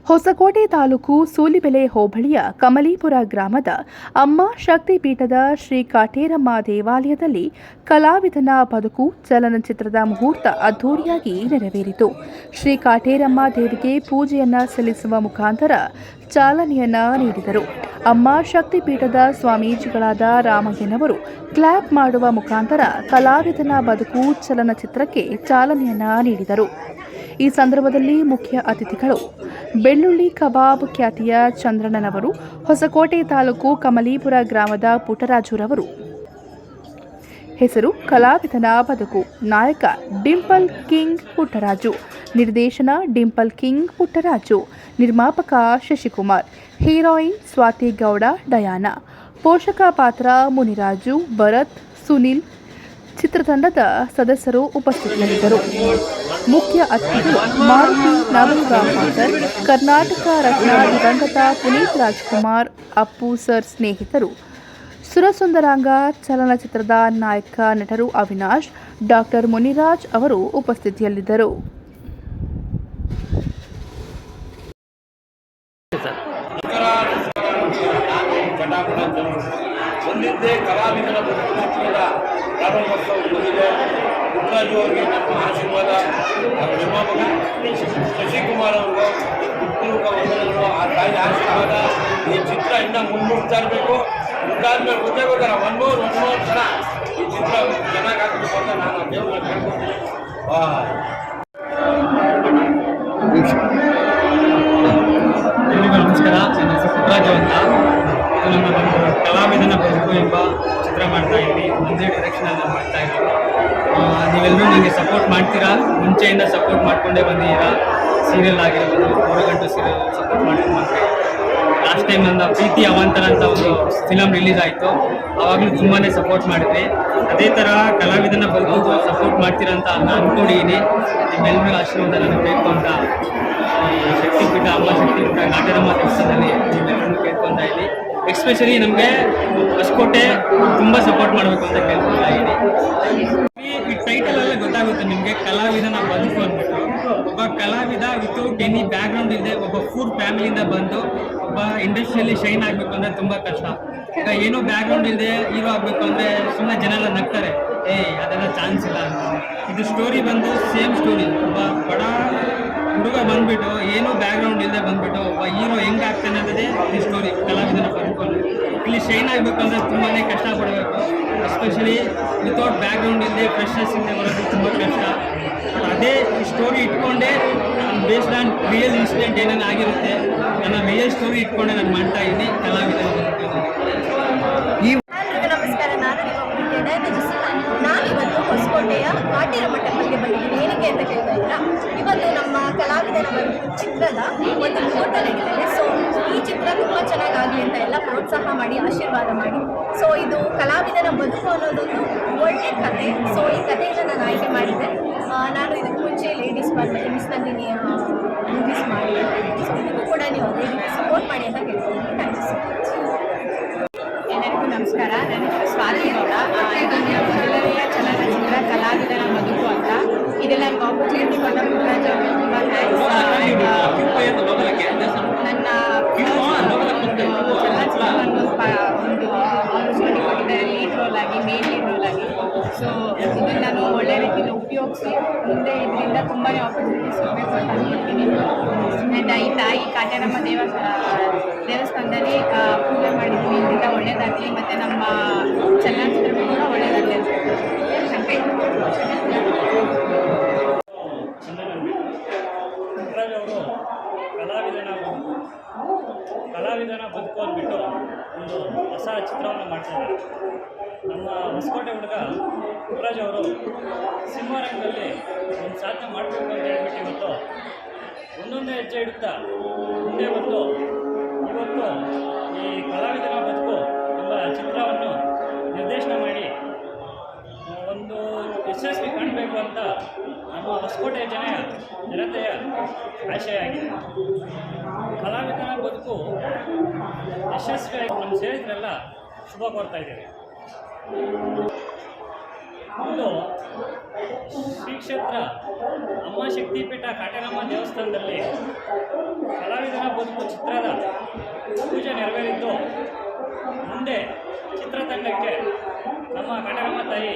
ಹೊಸಕೋಟೆ ತಾಲೂಕು ಸೂಲಿಬೆಲೆ ಹೋಬಳಿಯ ಕಮಲೀಪುರ ಗ್ರಾಮದ ಅಮ್ಮ ಶಕ್ತಿಪೀಠದ ಶ್ರೀ ಕಾಟೇರಮ್ಮ ದೇವಾಲಯದಲ್ಲಿ ಕಲಾವಿದನ ಬದುಕು ಚಲನಚಿತ್ರದ ಮುಹೂರ್ತ ಅದ್ದೂರಿಯಾಗಿ ನೆರವೇರಿತು. ಶ್ರೀ ಕಾಟೇರಮ್ಮ ದೇವಿಗೆ ಪೂಜೆಯನ್ನ ಸಲ್ಲಿಸುವ ಮುಖಾಂತರ ಚಾಲನೆಯನ್ನ ನೀಡಿದರು. ಅಮ್ಮ ಶಕ್ತಿಪೀಠದ ಸ್ವಾಮೀಜಿಗಳಾದ ರಾಮಯ್ಯನವರು ಕ್ಲಾಪ್ ಮಾಡುವ ಮುಖಾಂತರ ಕಲಾವಿದನ ಬದುಕು ಚಲನಚಿತ್ರಕ್ಕೆ ಚಾಲನೆಯನ್ನ ನೀಡಿದರು. ಈ ಸಂದರ್ಭದಲ್ಲಿ ಮುಖ್ಯ ಅತಿಥಿಗಳು ಬೆಳ್ಳುಳ್ಳಿ ಕಬಾಬ್ ಖ್ಯಾತಿಯ ಚಂದ್ರಣ್ಣನವರು, ಹೊಸಕೋಟೆ ತಾಲೂಕು ಕಮಲೀಪುರ ಗ್ರಾಮದ ಪುಟ್ಟರಾಜುರವರು. ಹೆಸರು ಕಲಾವಿದನ ಬದುಕು. ನಾಯಕ ಡಿಂಪಲ್ ಕಿಂಗ್ ಪುಟ್ಟರಾಜು, ನಿರ್ದೇಶನ ಡಿಂಪಲ್ ಕಿಂಗ್ ಪುಟ್ಟರಾಜು, ನಿರ್ಮಾಪಕ ಶಶಿಕುಮಾರ್, ಹೀರೋಯಿನ್ ಸ್ವಾತಿ ಗೌಡ ಡಯಾನ, ಪೋಷಕ ಪಾತ್ರ ಮುನಿರಾಜು, ಭರತ್, ಸುನಿಲ್, ಚಿತ್ರತಂಡದ ಸದಸ್ಯರು ಉಪಸ್ಥಿತರಿದ್ದರು. ಮುಖ್ಯ ಅತಿಥಿಗಳು ಮಾರುತಿ ನವಯುಗಾಂಕರ್, ಕರ್ನಾಟಕ ರತ್ನ ದಿವಂಗತ ಪುನೀತ್ ರಾಜ್ಕುಮಾರ್, ಅಪ್ಪು ಸರ್ ಸ್ನೇಹಿತರು, ಸುರಸುಂದರಾಂಗ ಚಲನಚಿತ್ರದ ನಾಯಕ ನಟರು ಅವಿನಾಶ್, ಡಾಕ್ಟರ್ ಮುನಿರಾಜ್ ಅವರು ಉಪಸ್ಥಿತಿಯಲ್ಲಿದ್ದರು. ಒಂದಿದ್ದೇ ಕಲಾವಿದರ ಚಿತ್ರದ ಪ್ರಾರಂಭೋತ್ಸವ ಬಂದಿದೆ. ಪುಟ್ಟರಾಜು ಅವರಿಗೆ ನಮ್ಮ ಆಶೀರ್ವಾದ, ನಿರ್ಮಾಪಕ ಶಶಿಕುಮಾರ್ ಅವ್ರಿಗೂ ಹುಟ್ಟುಹಬ್ಬ ವಂದನೆಗಳು. ಆ ತಾಯಿ ಆಶೀರ್ವಾದ. ಈ ಚಿತ್ರ ಇನ್ನೂ ಮುನ್ನುಗ್ತಾ ಇರಬೇಕು. ಮುಂದಾದ್ಮೇಲೆ ಗೊತ್ತಾಗೋದಾರ ಒಂದೂರು ಜನ ಈ ಚಿತ್ರ ಚೆನ್ನಾಗಿ ಆಗಬೇಕು ಅಂತ ನಾನು ದೇವ್ರನ್ನ ಕೇಳ್ಕೊತೀನಿ. ಎಲ್ರಿಗೂ ನಮಸ್ಕಾರ. ನನ್ನ ಹೆಸರು ಪುಟ್ಟರಾಜು ಅಂತ. ಇದು ನಮ್ಮ ಕಲಾವಿದನ ಬದುಕು ಎಂಬ ಚಿತ್ರ ಮಾಡ್ತಾ ಇದ್ವಿ. ಒಂದೇ ಡೈರೆಕ್ಷನಲ್ಲಿ ನಾನು ಮಾಡ್ತಾ ಇದ್ವಿ. ನೀವೆಲ್ಲರೂ ನನಗೆ ಸಪೋರ್ಟ್ ಮಾಡ್ತೀರಾ, ಮುಂಚೆಯಿಂದ ಸಪೋರ್ಟ್ ಮಾಡ್ಕೊಂಡೇ ಬಂದಿದ್ದೀರಾ. ಸೀರಿಯಲ್ ಆಗಿರ್ಬೋದು, 3 ಗಂಟೆ ಸೀರಿಯಲ್ ಸಪೋರ್ಟ್ ಮಾಡ್ಕೊಂಡು ಲಾಸ್ಟ್ ಟೈಮ್ ನನ್ನ ಪ್ರೀತಿ ಅವಾಂತರ ಅಂತ ಒಂದು ಫಿಲಮ್ ರಿಲೀಸ್ ಆಯಿತು. ಆವಾಗಲೂ ತುಂಬಾ ಸಪೋರ್ಟ್ ಮಾಡಿದ್ವಿ. ಅದೇ ಥರ ಕಲಾವಿದನ ಬದುಕು ಸಪೋರ್ಟ್ ಮಾಡ್ತೀರಾ ಅಂತ ನಾನು ಅಂದ್ಕೊಂಡಿದ್ದೀನಿ. ನಿಮ್ಮೆಲ್ಲರೂ ಆಶೀರ್ವಾದ ನನಗೆ ಬೇಕು ಅಂತ ಶಕ್ತಿಪೀಠ ಅಮ್ಮ ಶಕ್ತಿಪೀಠ ಕಾಟೇರಮ್ಮ ದೇವಸ್ಥಾನದಲ್ಲಿ ನಿಮ್ಮೆಲ್ಲರೂ ಕೇಳ್ಕೊತಾ ಇದ್ದೀನಿ. ಎಸ್ಪೆಷಲಿ ನಮಗೆ ಹೊಸಕೋಟೆ ತುಂಬ ಸಪೋರ್ಟ್ ಮಾಡಬೇಕು ಅಂತ ಕೇಳ್ಕೊತಾ ಇದ್ದೀನಿ. ಈ ಟೈಟಲಲ್ಲೇ ಗೊತ್ತಾಗುತ್ತೆ ನಿಮಗೆ ಕಲಾವಿದನ ಬದುಕು ಅಂದ್ಬಿಟ್ಟು. ಒಬ್ಬ ಕಲಾವಿದ ವಿತೌಟ್ ಎನಿ ಬ್ಯಾಕ್ಗ್ರೌಂಡ್ ಇಲ್ಲದೆ ಒಬ್ಬ ಫುಡ್ ಫ್ಯಾಮಿಲಿಯಿಂದ ಬಂದು ಒಬ್ಬ ಇಂಡಸ್ಟ್ರಿಯಲ್ಲಿ ಶೈನ್ ಆಗಬೇಕು ಅಂದರೆ ತುಂಬ ಕಷ್ಟ. ಈಗ ಏನೋ ಬ್ಯಾಕ್ಗ್ರೌಂಡ್ ಇಲ್ಲದೆ ಹೀರೋ ಆಗಬೇಕು ಅಂದರೆ ಸುಮ್ಮನೆ ಜನ ಎಲ್ಲ ನಗ್ತಾರೆ, ಅದೆಲ್ಲ ಚಾನ್ಸ್ ಇಲ್ಲ ಅಂತ. ಇದು ಸ್ಟೋರಿ ಬಂದು ಸೇಮ್ ಸ್ಟೋರಿ. ಒಬ್ಬ ಬಡ ಹುಡುಗ ಬಂದುಬಿಟ್ಟು ಏನೂ ಬ್ಯಾಕ್ಗ್ರೌಂಡ್ ಇಲ್ಲದೆ ಬಂದುಬಿಟ್ಟು ಒಬ್ಬ ಹೀರೋ ಹೆಂಗೆ ಆಗ್ತಾನೆ ಅನ್ನೋದೇ ಈ ಸ್ಟೋರಿ ಕಲಾವಿದನ ಬದುಕೊಂಡು. ಇಲ್ಲಿ ಶೈನ್ ಆಗಬೇಕು ಅಂದರೆ ತುಂಬಾ ಕಷ್ಟಪಡಬೇಕು. ಎಸ್ಪೆಷಲಿ ವಿತೌಟ್ ಬ್ಯಾಕ್ಗ್ರೌಂಡ್ ಇಲ್ಲದೆ ಫ್ರೆಶರ್ಸ್ ಇಲ್ಲದೆ ಬರೋದು ತುಂಬ ಕಷ್ಟ. ಅದೇ ಸ್ಟೋರಿ ಇಟ್ಕೊಂಡೇ ನಾನು ಬೇಸ್ಡ್ ಆನ್ ರಿಯಲ್ ಇನ್ಸಿಡೆಂಟ್ ಏನೇನು ಆಗಿರುತ್ತೆ ನನ್ನ ರಿಯಲ್ ಸ್ಟೋರಿ ಇಟ್ಕೊಂಡೆ ನಾನು ಮಾಡ್ತಾ ಇದ್ದೀನಿ ಕಲಾವಿದನ ಬದುಕು. ನಮಸ್ಕಾರ, ನಾನು ನಾನಿವತ್ತು ಹೊಸಕೋಟೆಯ ಕಾಟೇರಮ್ಮ ಟೆಂಪಲ್ಗೆ ಬಂದಿದ್ದೀನಿ. ಏನಕ್ಕೆ ಅಂತ ಕೇಳ್ತಾ ಇದ್ದೀರಾ? ಇವತ್ತು ನಮ್ಮ ಕಲಾವಿದನ ಚಿತ್ರದ ಒಂದು ಮುಹೂರ್ತ ನಡೀತಿದೆ. ಸೊ ಈ ಚಿತ್ರ ತುಂಬ ಚೆನ್ನಾಗಾಗಲಿ ಅಂತ ಎಲ್ಲ ಪ್ರೋತ್ಸಾಹ ಮಾಡಿ ಆಶೀರ್ವಾದ ಮಾಡಿ. ಸೊ ಇದು ಕಲಾವಿದನ ಬದುಕು ಅನ್ನೋದೊಂದು ಒಳ್ಳೆ ಕತೆ. ಸೊ ಈ ಕಥೆಯನ್ನು ನಾನು ಆಯ್ಕೆ ಮಾಡಿದ್ದೆ. ನಾನು ಇದಕ್ಕೆ ಮುಂಚೆ ಲೇಡೀಸ್ ಮತ್ತು ಮಿಸ್ ನಂದಿನಿ ಮೂವೀಸ್ ಮಾಡಿದ್ದೆ. ಸೊ ಇದಕ್ಕೂ ಕೂಡ ನೀವು ಅದೇ ರೀತಿ ಸಪೋರ್ಟ್ ಮಾಡಿ ಅಂತ ಕೇಳ್ತೀನಿ. Thank you so much. ಎಲ್ಲರಿಗೂ ನಮಸ್ಕಾರ. ನನ್ನ ಹೆಸರು ಸ್ವಾತಿ ಗೌಡ. ಇದು ಮೊದಲನೆಯ ಚಲನಚಿತ್ರ ಕಲಾವಿದನ ಬದುಕು ಅಂತ. ಇದೆಲ್ಲ ನನಗೆ ಆಪರ್ಚುನಿಟಿ ಕೊಟ್ಟ ಪುಟ್ಟರಾಜ್ ಅವರಿಗೆ ತುಂಬ ಥ್ಯಾಂಕ್ಸ್. ನನ್ನ ಚಲನಚಿತ್ರವನ್ನು ಒಂದು ಆಪರ್ಚುನಿಟಿ ಕೊಟ್ಟಿದ್ದಾರೆ ಲೀಡ್ ರೋಲ್ ಆಗಿ, ಮೇನ್ ಲೀಡ್ ರೋಲ್ ಆಗಿ. ಸೊ ಇದನ್ನು ನಾನು ಒಳ್ಳೆ ರೀತಿಯಲ್ಲಿ ಉಪಯೋಗಿಸಿ ಮುಂದೆ ಇದರಿಂದ ತುಂಬಾ ಆಪರ್ಚುನಿಟೀಸ್ ಸಿಗಬೇಕು ಅಂತ ಅಂದ್ಕೊಳ್ತೀನಿ. ಆ್ಯಂಡ್ ಈ ತಾಯಿ ಕಾಟೇರಮ್ಮ ದೇವಸ್ಥಾನದಲ್ಲಿ ಪೂಜೆ ಮಾಡಿದ್ವಿ. ಇದರಿಂದ ಒಳ್ಳೆಯದಾಗಲಿ ಮತ್ತು ನಮ್ಮ ಚಲನಚಿತ್ರಗಳು ಕೂಡ ಒಳ್ಳೆಯದಾಗಲಿ ಅಂತ ಪುಟ್ಟರಾಜ್ ಅವರು ಕಲಾವಿದನ ಬದುಕು ಅಂದ್ಬಿಟ್ಟು ಒಂದು ಹೊಸ ಚಿತ್ರವನ್ನು ಮಾಡ್ತಾಯಿದ್ದಾರೆ. ನಮ್ಮ ಹೊಸಕೋಟೆ ಹುಡುಗ ಪುಟ್ಟರಾಜ್ ಅವರು ಸಿನಿಮಾರಂಗದಲ್ಲಿ ಒಂದು ಸಾಧನೆ ಮಾಡಬೇಕು ಅಂತ ಹೇಳ್ಬಿಟ್ಟು ಇವತ್ತು ಒಂದೊಂದೇ ಹೆಜ್ಜೆ ಇಡುತ್ತಾ ಮುಂದೆ ಬಂದು ಇವತ್ತು ಈ ಕಲಾವಿದನ ಬದುಕು ಎಂಬ ಚಿತ್ರವನ್ನು ನಿರ್ದೇಶನ ಮಾಡಿ ಒಂದು ಯಶಸ್ವಿ ಕಾಣಬೇಕು ಅಂತ ನಮ್ಮ ಹೊಸಕೋಟೆ ಜನತೆಯ ಆಶಯ ಆಗಿದೆ. ಕಲಾವಿದನ ಬದುಕು ಯಶಸ್ವಿಯಾಗಿ ನಮ್ಮ ಸೇರಿದ್ರೆಲ್ಲ ಶುಭ ಕೋರ್ತಾ ಇದ್ದೇವೆ. ಒಂದು ಶ್ರೀ ಕ್ಷೇತ್ರ ಅಮ್ಮ ಶಕ್ತಿಪೀಠ ಕಾಟೇರಮ್ಮ ದೇವಸ್ಥಾನದಲ್ಲಿ ಕಲಾವಿದನ ನೆರವೇರಿದ್ದು ಮುಂದೆ ಚಿತ್ರತಂಡಕ್ಕೆ ನಮ್ಮ ಕನಕಮ್ಮ ತಾಯಿ